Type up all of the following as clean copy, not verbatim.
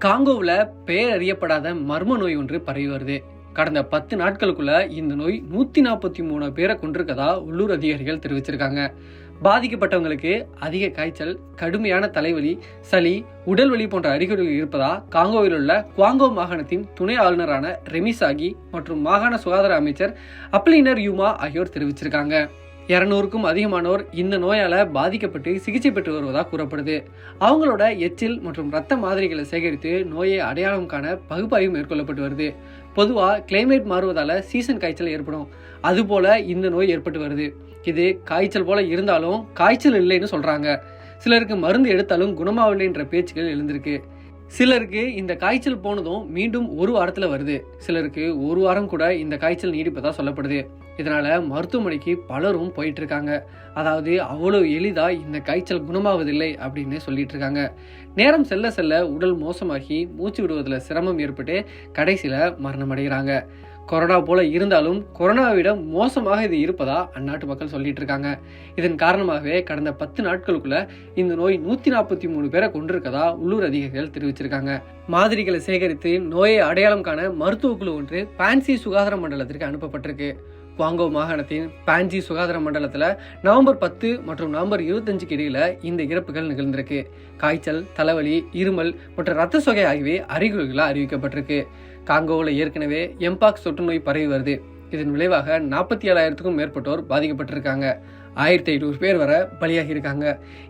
காங்கோவில் பெயர் அறியப்படாத மர்ம நோய் ஒன்று பரவி வருது. கடந்த 10 நாட்களுக்குள்ள இந்த நோய் 143 பேரை கொண்டிருக்கதா உள்ளூர் அதிகாரிகள் தெரிவிச்சிருக்காங்க. பாதிக்கப்பட்டவங்களுக்கு அதிக காய்ச்சல், கடுமையான தலைவலி, சளி, உடல்வலி போன்ற அறிகுறிகள் இருப்பதா காங்கோவில் உள்ள குவாங்கோ மாகாணத்தின் துணை ஆளுநரான ரெமிசாகி மற்றும் மாகாண சுகாதார அமைச்சர் அப்லினர் யூமா ஆகியோர் தெரிவிச்சிருக்காங்க. 200க்கும் அதிகமானோர் இந்த நோயால பாதிக்கப்பட்டு சிகிச்சை பெற்று வருவதாக கூறப்படுது. அவங்களோட எச்சில் மற்றும் இரத்த மாதிரிகளை சேகரித்து நோயை அடையாளம் காண பகுப்பாய்வு மேற்கொள்ளப்பட்டு வருது. பொதுவாக கிளைமேட் மாறுவதால சீசன் காய்ச்சல் ஏற்படும். அதுபோல இந்த நோய் ஏற்பட்டு வருது. இது காய்ச்சல் போல இருந்தாலும் காய்ச்சல் இல்லைன்னு சொல்றாங்க. சிலருக்கு மருந்து எடுத்தாலும் குணமாகவில்லை என்ற பேச்சுக்கள் எழுந்திருக்கு. சிலருக்கு இந்த காய்ச்சல் போனதும் மீண்டும் 1 வாரத்துல வருது. சிலருக்கு 1 வாரம் கூட இந்த காய்ச்சல் நீடிப்பதா சொல்லப்படுது. இதனால மருத்துவமனைக்கு பலரும் போயிட்டு இருக்காங்க. அதாவது அவ்வளவு எளிதா இந்த காய்ச்சல் குணமாவதில்லை அப்படின்னு சொல்லிட்டு இருக்காங்க. நேரம் செல்ல செல்ல உடல் மோசமாகி மூச்சு விடுவதில் சிரமம் ஏற்பட்டு கடைசியில மரணம் அடைகிறாங்க. கொரோனா போல இருந்தாலும் கொரோனாவை விட மோசமாக இது இருப்பதா அந்நாட்டு மக்கள் சொல்லிட்டு இருக்காங்க. இதன் காரணமாகவே கடந்த 10 நாட்களுக்குள்ள இந்த நோய் 143 பேரை கொண்டிருக்கதா உள்ளூர் அதிகாரிகள் தெரிவிச்சிருக்காங்க. மாதிரிகளை சேகரித்து நோயை அடையாளம் காண மருத்துவ குழு ஒன்று பான்சி சுகாதார மண்டலத்திற்கு அனுப்பப்பட்டிருக்கு. குவாங்கோ மாகாணத்தின் பான்சி சுகாதார மண்டலத்தில் நவம்பர் 10 மற்றும் நவம்பர் 25க்கு இடையில இந்த இறப்புகள் நிகழ்ந்திருக்கு. காய்ச்சல், தலைவலி, இருமல் மற்றும் இரத்த சோகை ஆகியவை அறிகுறிகளாக அறிவிக்கப்பட்டிருக்கு. காங்கோவில் ஏற்கனவே எம்பாக்ஸ் தொற்று நோய் பரவி வருது. இதன் விளைவாக 47,000க்கும் மேற்பட்டோர் பாதிக்கப்பட்டிருக்காங்க. 1,500 பேர் வரை பலியாகி இருக்காங்க.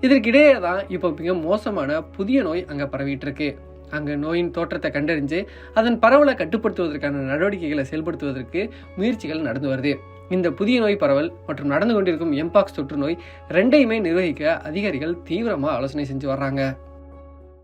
இதற்கிடையே தான் இப்போ மிக மோசமான புதிய நோய் அங்கே பரவிட்டு இருக்கு. அங்கே நோயின் தோற்றத்தை கண்டறிஞ்சு அதன் பரவலை கட்டுப்படுத்துவதற்கான நடவடிக்கைகளை செயல்படுத்துவதற்கு முயற்சிகள் நடந்து வருது. இந்த புதிய நோய் பரவல் மற்றும் நடந்து கொண்டிருக்கும் எம்பாக்ஸ் தொற்று நோய் 2யுமே நிர்வகிக்க அதிகாரிகள் தீவிரமாக ஆலோசனை செஞ்சு வர்றாங்க.